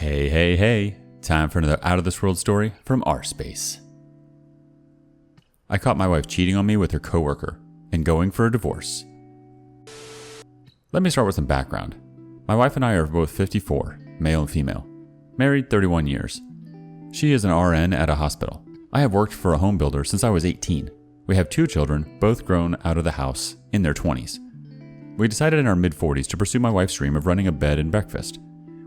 Hey. Time for another out-of-this-world story from rSpace. I caught my wife cheating on me with her coworker and going for a divorce. Let me start with some background. My wife and I are both 54, male and female, married 31 years. She is an RN at a hospital. I have worked for a home builder since I was 18. We have 2 children, both grown out of the house in their 20s. We decided in our mid-40s to pursue my wife's dream of running a bed and breakfast.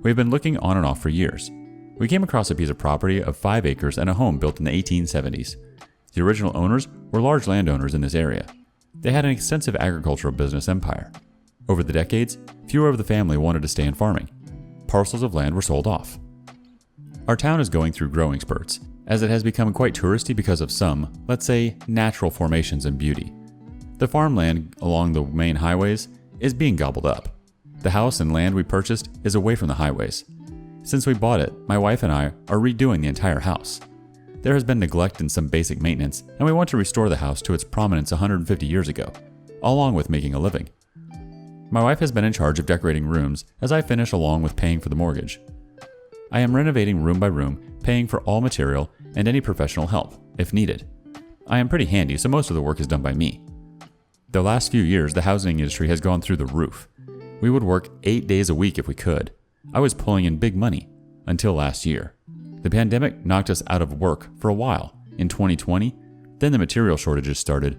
We have been looking on and off for years. We came across a piece of property of 5 acres and a home built in the 1870s. The original owners were large landowners in this area. They had an extensive agricultural business empire. Over the decades, fewer of the family wanted to stay in farming. Parcels of land were sold off. Our town is going through growing spurts, as it has become quite touristy because of some, let's say, natural formations and beauty. The farmland along the main highways is being gobbled up. The house and land we purchased is away from the highways. Since we bought it, my wife and I are redoing the entire house. There has been neglect and some basic maintenance, and we want to restore the house to its prominence 150 years ago, along with making a living. My wife has been in charge of decorating rooms as I finish along with paying for the mortgage. I am renovating room by room, paying for all material and any professional help, if needed. I am pretty handy, so most of the work is done by me. The last few years, the housing industry has gone through the roof. We would work 8 days a week if we could. I was pulling in big money, until last year. The pandemic knocked us out of work for a while, in 2020, then the material shortages started.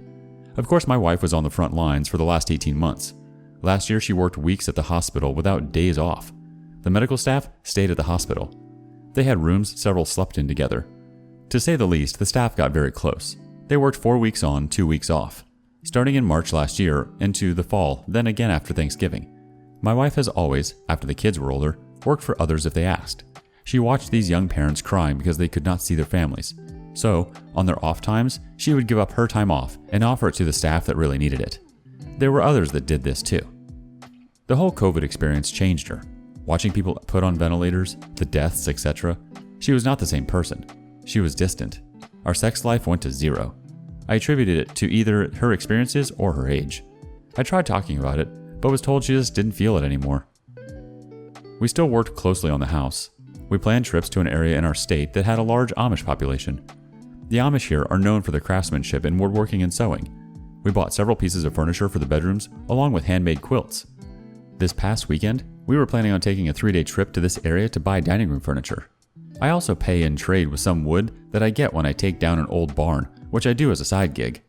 Of course, my wife was on the front lines for the last 18 months. Last year, she worked weeks at the hospital without days off. The medical staff stayed at the hospital. They had rooms several slept in together. To say the least, the staff got very close. They worked 4 weeks on, 2 weeks off, starting in March last year into the fall, then again after Thanksgiving. My wife has always, after the kids were older, worked for others if they asked. She watched these young parents crying because they could not see their families. So, on their off times, she would give up her time off and offer it to the staff that really needed it. There were others that did this too. The whole COVID experience changed her. Watching people put on ventilators, the deaths, etc. She was not the same person. She was distant. Our sex life went to zero. I attributed it to either her experiences or her age. I tried talking about it, but was told she just didn't feel it anymore. We still worked closely on the house. We planned trips to an area in our state that had a large Amish population. The Amish here are known for their craftsmanship in woodworking and sewing. We bought several pieces of furniture for the bedrooms, along with handmade quilts. This past weekend, we were planning on taking a 3-day trip to this area to buy dining room furniture. I also pay and trade with some wood that I get when I take down an old barn, which I do as a side gig.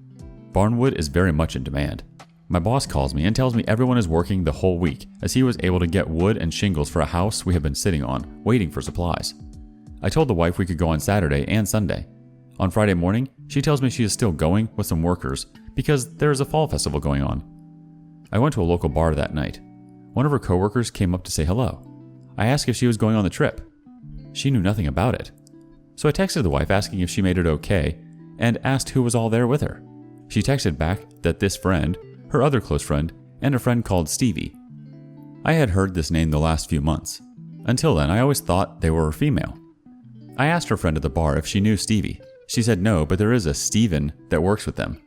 Barn wood is very much in demand. My boss calls me and tells me everyone is working the whole week, as he was able to get wood and shingles for a house we have been sitting on, waiting for supplies. I told the wife we could go on Saturday and Sunday. On Friday morning, she tells me she is still going with some workers because there is a fall festival going on. I went to a local bar that night. One of her coworkers came up to say hello. I asked if she was going on the trip. She knew nothing about it. So I texted the wife asking if she made it okay and asked who was all there with her. She texted back that this friend, her other close friend, and a friend called Stevie. I had heard this name the last few months. Until then, I always thought they were female. I asked her friend at the bar if she knew Stevie. She said no, but there is a Steven that works with them.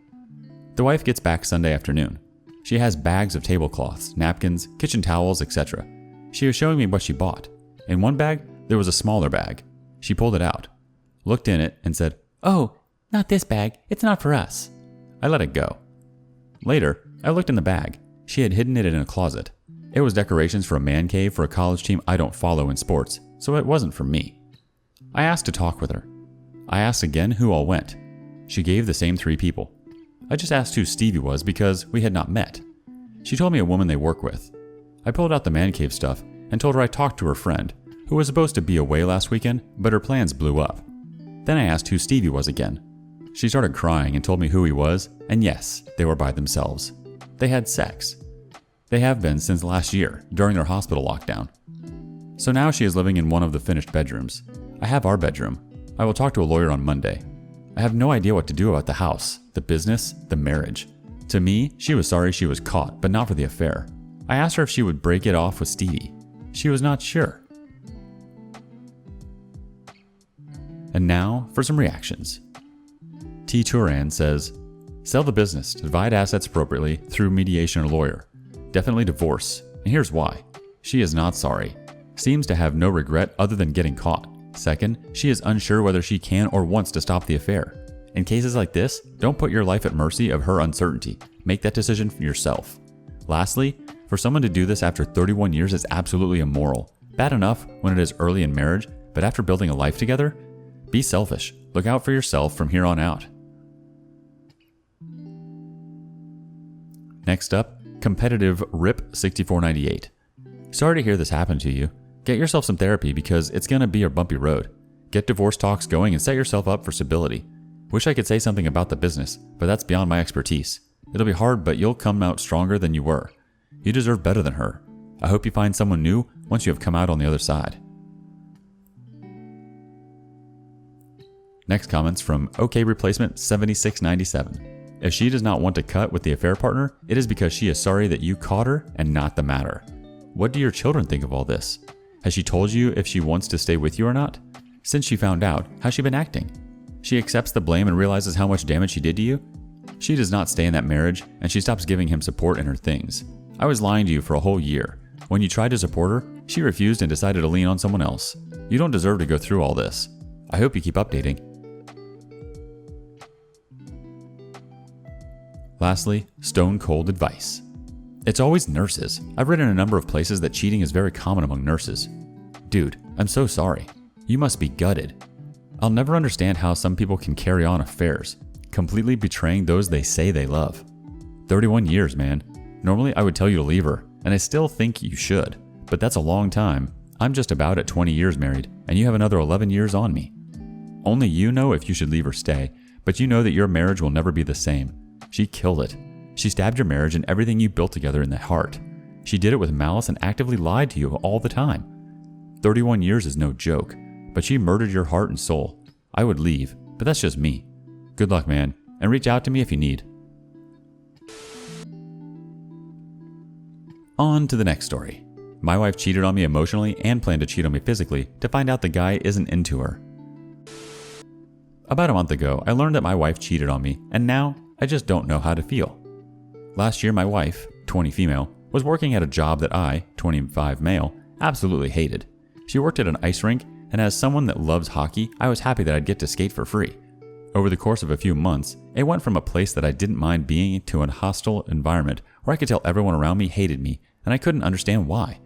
The wife gets back Sunday afternoon. She has bags of tablecloths, napkins, kitchen towels, etc. She was showing me what she bought. In one bag, there was a smaller bag. She pulled it out, looked in it, and said, "Oh, not this bag. It's not for us." I let it go. Later, I looked in the bag. She had hidden it in a closet. It was decorations for a man cave for a college team I don't follow in sports, so it wasn't for me. I asked to talk with her. I asked again who all went. She gave the same 3 people. I just asked who Stevie was because we had not met. She told me a woman they work with. I pulled out the man cave stuff and told her I talked to her friend, who was supposed to be away last weekend, but her plans blew up. Then I asked who Stevie was again. She started crying and told me who he was, and yes, they were by themselves. They had sex. They have been since last year, during their hospital lockdown. So now she is living in one of the finished bedrooms. I have our bedroom. I will talk to a lawyer on Monday. I have no idea what to do about the house, the business, the marriage. To me, she was sorry she was caught, but not for the affair. I asked her if she would break it off with Stevie. She was not sure. And now for some reactions. T. Turan says, "Sell the business, divide assets appropriately through mediation or lawyer. Definitely divorce, and here's why. She is not sorry. seems to have no regret other than getting caught. Second, she is unsure whether she can or wants to stop the affair. In cases like this, don't put your life at mercy of her uncertainty. Make that decision for yourself. Lastly, for someone to do this after 31 years is absolutely immoral. Bad enough when it is early in marriage, but after building a life together? Be selfish. Look out for yourself from here on out. Next up, competitive RIP6498. Sorry to hear this happen to you. Get yourself some therapy because it's going to be a bumpy road. Get divorce talks going and set yourself up for stability. Wish I could say something about the business, but that's beyond my expertise. It'll be hard, but you'll come out stronger than you were. You deserve better than her. I hope you find someone new once you have come out on the other side. Next comments from OK Replacement 7697. If she does not want to cut with the affair partner, it is because she is sorry that you caught her and not the matter. What do your children think of all this? Has she told you if she wants to stay with you or not? Since she found out, how's she been acting? She accepts the blame and realizes how much damage she did to you? She does not stay in that marriage, and she stops giving him support in her things. I was lying to you for a whole year. When you tried to support her, she refused and decided to lean on someone else. You don't deserve to go through all this. I hope you keep updating. Lastly, stone cold advice. It's always nurses. I've read in a number of places that cheating is very common among nurses. Dude, I'm so sorry. You must be gutted. I'll never understand how some people can carry on affairs, completely betraying those they say they love. 31 years, man. Normally I would tell you to leave her, and I still think you should, but that's a long time. I'm just about at 20 years married, and you have another 11 years on me. Only you know if you should leave or stay, but you know that your marriage will never be the same. She killed it. She stabbed your marriage and everything you built together in the heart. She did it with malice and actively lied to you all the time. 31 years is no joke, but she murdered your heart and soul. I would leave, but that's just me. Good luck, man, and reach out to me if you need. On to the next story. My wife cheated on me emotionally and planned to cheat on me physically to find out the guy isn't into her. About a month ago, I learned that my wife cheated on me, and now I just don't know how to feel. Last year, my wife, 20 female, was working at a job that I, 25 male, absolutely hated. She worked at an ice rink, and as someone that loves hockey, I was happy that I'd get to skate for free. Over the course of a few months, it went from a place that I didn't mind being to a hostile environment where I could tell everyone around me hated me, and I couldn't understand why.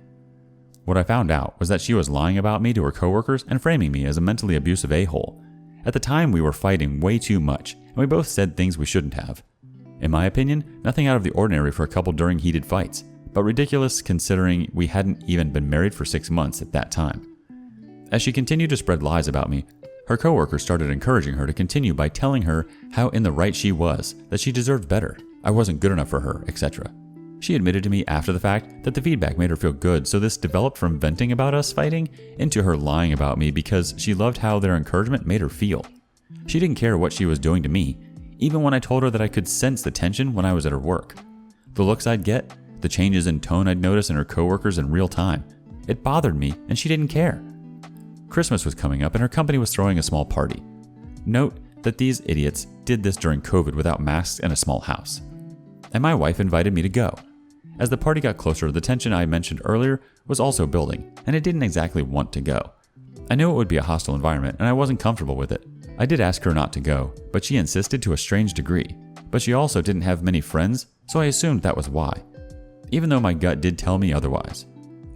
What I found out was that she was lying about me to her coworkers and framing me as a mentally abusive a-hole. At the time, we were fighting way too much, and we both said things we shouldn't have. In my opinion, nothing out of the ordinary for a couple during heated fights, but ridiculous considering we hadn't even been married for 6 months at that time. As she continued to spread lies about me, her coworkers started encouraging her to continue by telling her how in the right she was, that she deserved better, I wasn't good enough for her, etc. She admitted to me after the fact that the feedback made her feel good, so this developed from venting about us fighting into her lying about me because she loved how their encouragement made her feel. She didn't care what she was doing to me, even when I told her that I could sense the tension when I was at her work. The looks I'd get, the changes in tone I'd notice in her coworkers in real time. It bothered me, and she didn't care. Christmas was coming up and her company was throwing a small party. Note that these idiots did this during COVID without masks in a small house. And my wife invited me to go. As the party got closer, the tension I mentioned earlier was also building, and I didn't exactly want to go. I knew it would be a hostile environment, and I wasn't comfortable with it. I did ask her not to go, but she insisted to a strange degree. But she also didn't have many friends, so I assumed that was why. Even though my gut did tell me otherwise.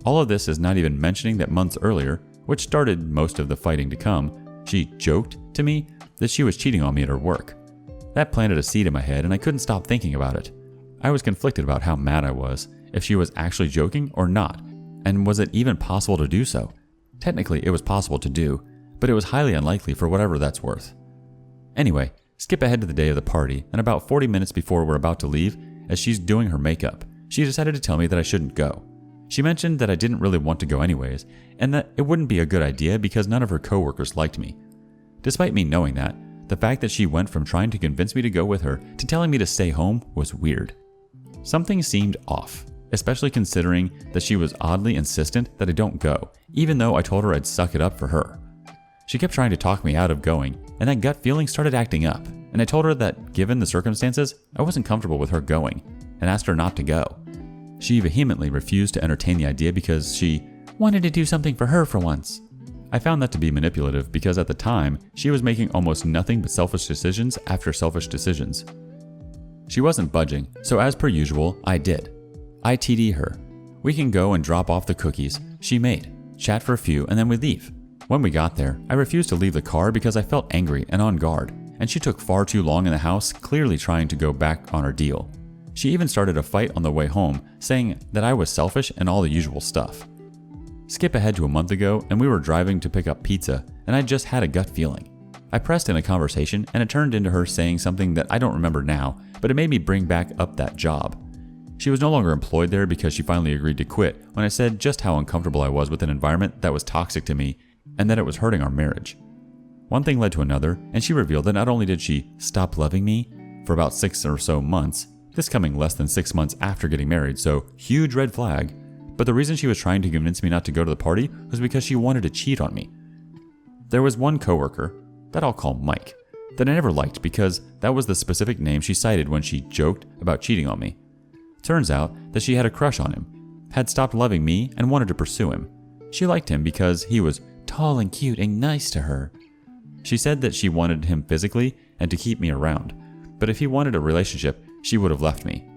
All of this is not even mentioning that months earlier, which started most of the fighting to come, she joked to me that she was cheating on me at her work. That planted a seed in my head and I couldn't stop thinking about it. I was conflicted about how mad I was, if she was actually joking or not, and was it even possible to do so? Technically, it was possible to do, but it was highly unlikely for whatever that's worth. Anyway, skip ahead to the day of the party, and about 40 minutes before we're about to leave, as she's doing her makeup, she decided to tell me that I shouldn't go. She mentioned that I didn't really want to go anyways, and that it wouldn't be a good idea because none of her coworkers liked me. Despite me knowing that, the fact that she went from trying to convince me to go with her to telling me to stay home was weird. Something seemed off, especially considering that she was oddly insistent that I don't go, even though I told her I'd suck it up for her. She kept trying to talk me out of going, and that gut feeling started acting up, and I told her that given the circumstances, I wasn't comfortable with her going, and asked her not to go. She vehemently refused to entertain the idea because she Wanted to do something for her for once. I found that to be manipulative because at the time, she was making almost nothing but selfish decisions after selfish decisions. She wasn't budging, so as per usual, I did. I TD her. We can go and drop off the cookies she made, chat for a few, and then we leave. When we got there, I refused to leave the car because I felt angry and on guard, and she took far too long in the house, clearly trying to go back on her deal. She even started a fight on the way home, saying that I was selfish and all the usual stuff. Skip ahead to a month ago, and we were driving to pick up pizza, and I just had a gut feeling. I pressed in a conversation, and it turned into her saying something that I don't remember now, but it made me bring back up that job. She was no longer employed there because she finally agreed to quit when I said just how uncomfortable I was with an environment that was toxic to me and that it was hurting our marriage. One thing led to another, and she revealed that not only did she stop loving me for about 6 or so months, this coming less than 6 months after getting married, so huge red flag, but the reason she was trying to convince me not to go to the party was because she wanted to cheat on me. There was one coworker, that I'll call Mike, that I never liked because that was the specific name she cited when she joked about cheating on me. Turns out that she had a crush on him, had stopped loving me and wanted to pursue him. She liked him because he was tall and cute and nice to her. She said that she wanted him physically and to keep me around, but if he wanted a relationship, she would have left me.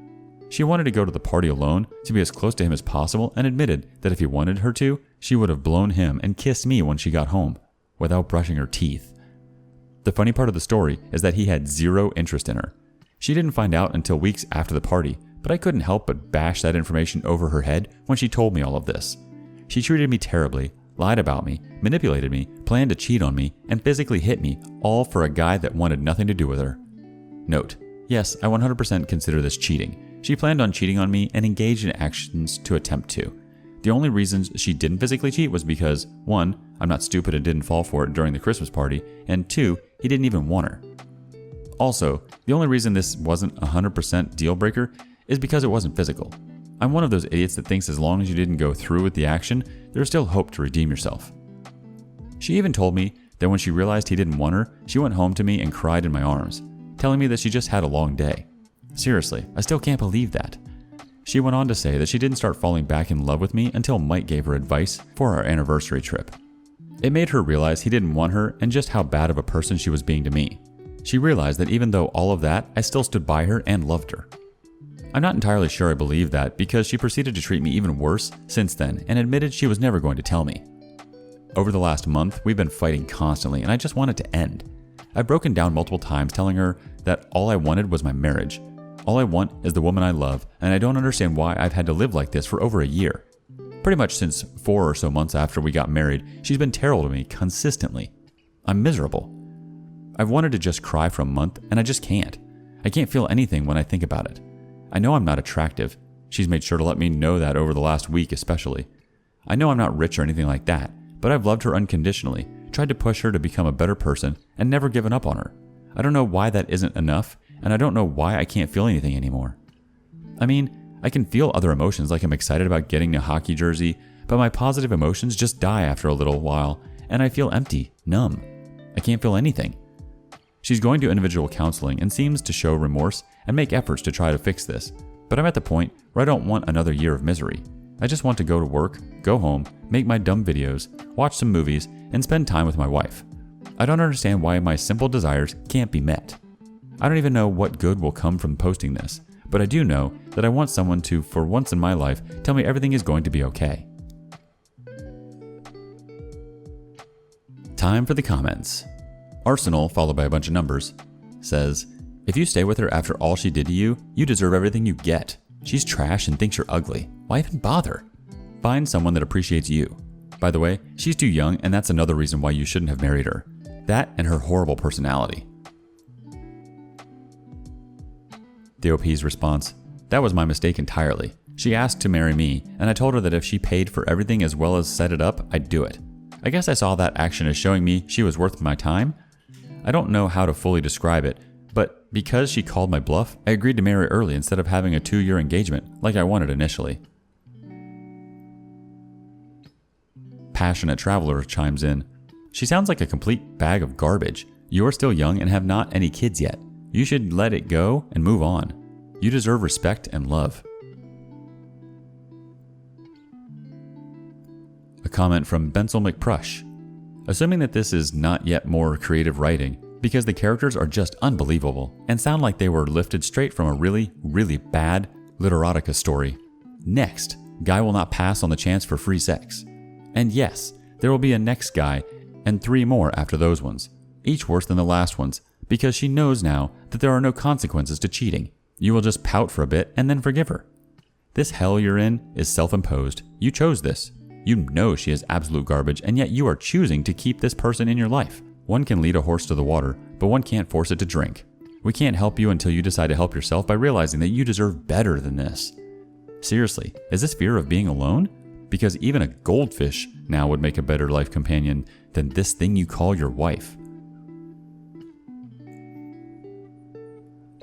She wanted to go to the party alone to be as close to him as possible and admitted that if he wanted her to, she would have blown him and kissed me when she got home, without brushing her teeth. The funny part of the story is that he had zero interest in her. She didn't find out until weeks after the party, but I couldn't help but bash that information over her head when she told me all of this. She treated me terribly, lied about me, manipulated me, planned to cheat on me, and physically hit me, all for a guy that wanted nothing to do with her. Note, yes, I 100% consider this cheating. She planned on cheating on me and engaged in actions to attempt to. The only reasons she didn't physically cheat was because, 1, I'm not stupid and didn't fall for it during the Christmas party, and 2, he didn't even want her. Also, the only reason this wasn't a 100% deal breaker is because it wasn't physical. I'm one of those idiots that thinks as long as you didn't go through with the action, there's still hope to redeem yourself. She even told me that when she realized he didn't want her, she went home to me and cried in my arms, telling me that she just had a long day. Seriously, I still can't believe that. She went on to say that she didn't start falling back in love with me until Mike gave her advice for our anniversary trip. It made her realize he didn't want her and just how bad of a person she was being to me. She realized that even though all of that, I still stood by her and loved her. I'm not entirely sure I believe that because she proceeded to treat me even worse since then and admitted she was never going to tell me. Over the last month, we've been fighting constantly and I just want it to end. I've broken down multiple times telling her that all I wanted was my marriage. All I want is the woman I love, and I don't understand why I've had to live like this for over a year. Pretty much since 4 or so months after we got married, she's been terrible to me consistently. I'm miserable. I've wanted to just cry for a month, and I just can't. I can't feel anything when I think about it. I know I'm not attractive. She's made sure to let me know that over the last week especially. I know I'm not rich or anything like that, but I've loved her unconditionally, tried to push her to become a better person, and never given up on her. I don't know why that isn't enough, and I don't know why I can't feel anything anymore. I mean, I can feel other emotions like I'm excited about getting a hockey jersey, but my positive emotions just die after a little while, and I feel empty, numb. I can't feel anything. She's going to individual counseling and seems to show remorse and make efforts to try to fix this, but I'm at the point where I don't want another year of misery. I just want to go to work, go home, make my dumb videos, watch some movies, and spend time with my wife. I don't understand why my simple desires can't be met. I don't even know what good will come from posting this, but I do know that I want someone to, for once in my life, tell me everything is going to be okay. Time for the comments. Arsenal, followed by a bunch of numbers, says, if you stay with her after all she did to you, you deserve everything you get. She's trash and thinks you're ugly. Why even bother? Find someone that appreciates you. By the way, she's too young, and that's another reason why you shouldn't have married her. That and her horrible personality. The OP's response, that was my mistake entirely. She asked to marry me, and I told her that if she paid for everything as well as set it up, I'd do it. I guess I saw that action as showing me she was worth my time. I don't know how to fully describe it, but because she called my bluff, I agreed to marry early instead of having a 2-year engagement like I wanted initially. Passionate Traveler chimes in, she sounds like a complete bag of garbage. You're still young and have not any kids yet. You should let it go and move on. You deserve respect and love. A comment from Bensel McPrush. Assuming that this is not yet more creative writing, because the characters are just unbelievable and sound like they were lifted straight from a really, really bad literotica story. Next, guy will not pass on the chance for free sex. And yes, there will be a next guy and 3 more after those ones, each worse than the last ones, because she knows now that there are no consequences to cheating. You will just pout for a bit and then forgive her. This hell you're in is self-imposed. You chose this. You know she is absolute garbage, and yet you are choosing to keep this person in your life. One can lead a horse to the water, but one can't force it to drink. We can't help you until you decide to help yourself by realizing that you deserve better than this. Seriously, is this fear of being alone? Because even a goldfish now would make a better life companion than this thing you call your wife.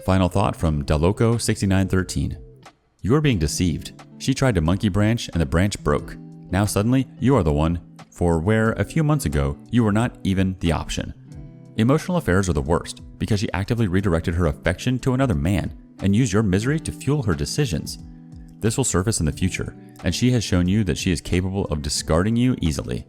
Final thought from Daloco6913. You are being deceived. She tried to monkey branch and the branch broke. Now suddenly you are the one for where a few months ago you were not even the option. Emotional affairs are the worst because she actively redirected her affection to another man and used your misery to fuel her decisions. This will surface in the future, and she has shown you that she is capable of discarding you easily.